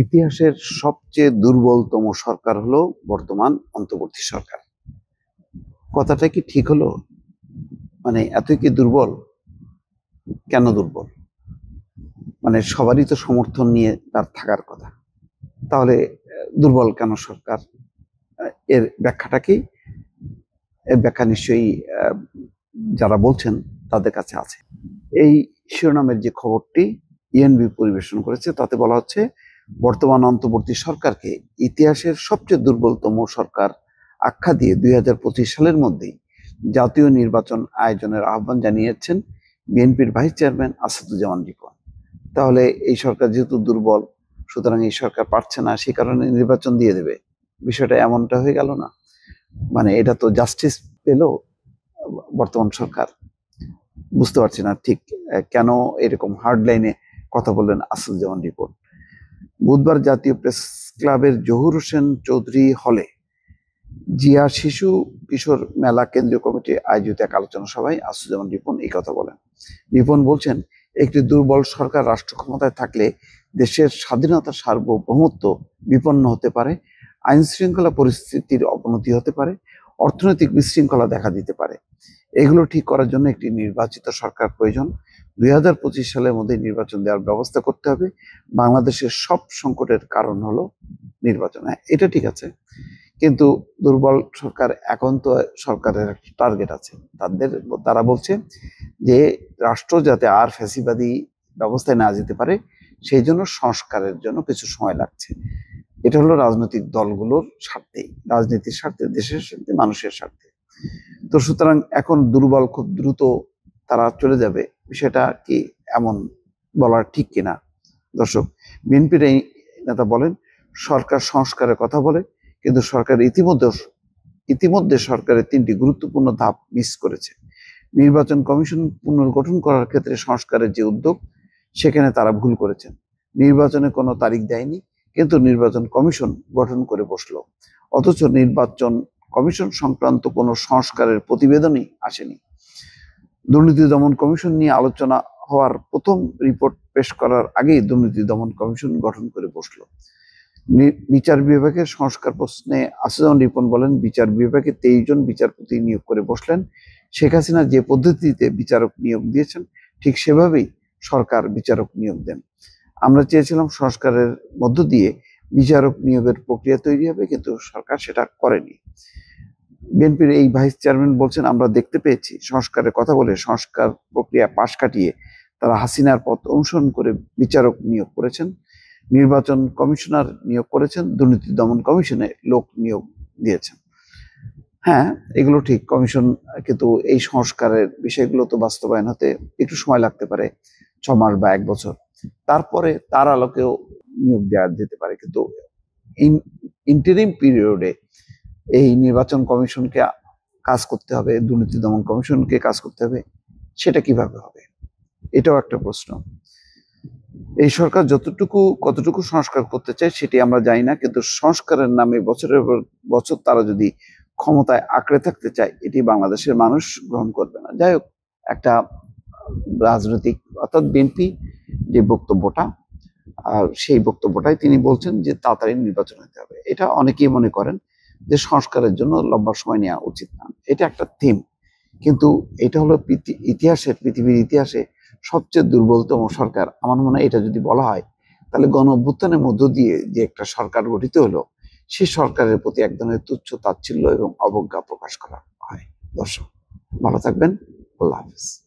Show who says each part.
Speaker 1: ইতিহাসের সবচেয়ে দুর্বলতম সরকার হলো বর্তমান অন্তর্বর্তী সরকার। কথাটা কি ঠিক হলো? মানে এতই কি দুর্বল? কেন দুর্বল? মানে সবারই তো সমর্থন নিয়ে তার থাকার কথা। তাহলে দুর্বল কেন সরকার? এর ব্যাখ্যাটা কি? এর ব্যাখ্যা নিশ্চয়ই যারা বলছেন তাদের কাছে আছে। এই শিরোনামের যে খবরটি ইএনবি পরিবেশন করেছে তাতে বলা হচ্ছে, বর্তমান অন্তর্বর্তী সরকারকে ইতিহাসের সবচেয়ে দুর্বলতম সরকার আখ্যা দিয়ে 2025 সালের মধ্যেই জাতীয় নির্বাচন আয়োজনের আহ্বান জানিয়েছেন বিএনপির ভাইস চেয়ারম্যান আসাদুজ্জামান রিপন। তাহলে এই সরকার যেহেতু দুর্বল, সুতরাং এই সরকার পারছে না, সে কারণে নির্বাচন দিয়ে দেবে। বিষয়টা এমনটা হয়ে গেল না? মানে এটা তো জাস্টিস পেল বর্তমান সরকার? বুঝতে পারছি না ঠিক কেন এরকম হার্ড লাইনে কথা বললেন আসাদুজ্জামান রিপন। বুধবার জাতীয় প্রেস ক্লাবের জহুর হোসেন চৌধুরী হলে জিয়া শিশু কিশোর মেলা কেন্দ্রীয় কমিটি আয়োজিত এক আলোচনা সভায় আসাদুজ্জামান রিপন এই কথা বলেন। রিপন বলছেন, একটি দুর্বল সরকার রাষ্ট্র ক্ষমতায় থাকলে দেশের স্বাধীনতা সার্বভৌমত্ব বিপন্ন হতে পারে, আইন শৃঙ্খলা পরিস্থিতির অবনতি হতে পারে, অর্থনৈতিক বিশৃঙ্খলা দেখা দিতে পারে। এগুলো ঠিক করার জন্য একটি নির্বাচিত সরকার প্রয়োজন। 2025 সালের মধ্যে নির্বাচন দেওয়ার ব্যবস্থা করতে হবে। বাংলাদেশের সব সংকটের কারণ হলো নির্বাচন। হ্যাঁ, এটা ঠিক আছে, কিন্তু দুর্বল সরকার, এখন তো সরকারের একটা টার্গেট আছে। তারা বলছে যে রাষ্ট্র যাতে আর ফ্যাসিবাদী ব্যবস্থায় না যেতে পারে, সেই জন্য সংস্কারের জন্য কিছু সময় লাগছে। এটা হলো রাজনৈতিক দলগুলোর স্বার্থে, রাজনীতির স্বার্থে, দেশের স্বার্থে, মানুষের স্বার্থে। তো সুতরাং এখন দুর্বল খুব দ্রুত তারা চলে যাবে, বিষয়টা কি এমন বলার ঠিক কিনা? দর্শক, বিএনপির এই নেতা বলেন, সরকার সংস্কারের কথা বলে, কিন্তু সরকার ইতিমধ্যে সরকারের 3টি গুরুত্বপূর্ণ ধাপ মিস করেছে। নির্বাচন কমিশন পুনর্গঠন করার ক্ষেত্রে সংস্কারের যে উদ্যোগ, সেখানে তারা ভুল করেছেন। নির্বাচনে কোনো তারিখ দেয়নি, কিন্তু নির্বাচন কমিশন গঠন করে বসলো, অথচ নির্বাচন কমিশন সংক্রান্ত কোনো সংস্কারের প্রতিবেদনই আসেনি। দুর্নীতি দমন কমিশন নিয়ে আলোচনা হওয়ার প্রথম রিপোর্ট পেশ করার আগেই দুর্নীতি দমন কমিশন গঠন করে বসলো। বিচার বিভাগের সংস্কার প্রশ্নে আসাদুজ্জামান রিপন বলেন, বিচার বিভাগে 23 জন বিচারপতি নিয়োগ করে বসলেন। শেখ হাসিনা যে পদ্ধতিতে বিচারক নিয়োগ দিয়েছেন, ঠিক সেভাবেই সরকার বিচারক নিয়োগ দেন। আমরা চেয়েছিলাম সংস্কারের মধ্য দিয়ে বিচারক নিয়োগের প্রক্রিয়া তৈরি হবে, কিন্তু সরকার সেটা করেনি। বিএনপির এই ভাইস চেয়ারম্যান বলছেন, আমরা দেখতে পেয়েছি সংস্কারের কথা বলে সংস্কার প্রক্রিয়া পাশ কাটিয়ে তারা হাসিনার পথ অনুসরণ করে বিচারক নিয়োগ করেছেন, নির্বাচন কমিশনার নিয়োগ করেছেন, দুর্নীতি দমন কমিশনে লোক নিয়োগ দিয়েছেন। হ্যাঁ, এগুলো ঠিক কমিশন, কিন্তু এই সংস্কারের বিষয়গুলো তো বাস্তবায়ন হতে একটু সময় লাগতে পারে, 6 মাস বা 1 বছর। তারপরে তার আলোকেও নিয়োগ দেওয়া যেতে পারে, কিন্তু ইন্টারিম পিরিয়ডে এই নির্বাচন কমিশনকে কাজ করতে হবে, দুর্নীতি দমন কমিশনকে কাজ করতে হবে, সেটা কিভাবে হবে? এটাও একটা প্রশ্ন। এই সরকার কতটুকু সংস্কার করতে চায় সেটি আমরা জানি না, কিন্তু সংস্কারের নামে বছরের পর বছর তারা যদি ক্ষমতায় আঁকড়ে থাকতে চায়, এটি বাংলাদেশের মানুষ গ্রহণ করবে না। যাই হোক, একটা রাজনৈতিক, অর্থাৎ বিএনপি যে বক্তব্যটা, সেই বক্তব্যটাই তিনি বলছেন যে তাড়াতাড়ি নির্বাচন হতে হবে। এটা অনেকেই মনে করেন যে সংস্কারের জন্য লম্বা সময় নেওয়া উচিত না, এটা একটা থিম। কিন্তু এটা হলো পৃথিবীর ইতিহাসে সবচেয়ে দুর্বলতম সরকার। আমার মনে হয় এটা যদি বলা হয়, তাহলে গণ অভ্যুত্থানের মধ্য দিয়ে যে একটা সরকার গঠিত হলো, সেই সরকারের প্রতি এক ধরনের তুচ্ছ তাচ্ছিল্য এবং অবজ্ঞা প্রকাশ করা হয়। দর্শক, ভালো থাকবেন। আল্লাহ হাফিজ।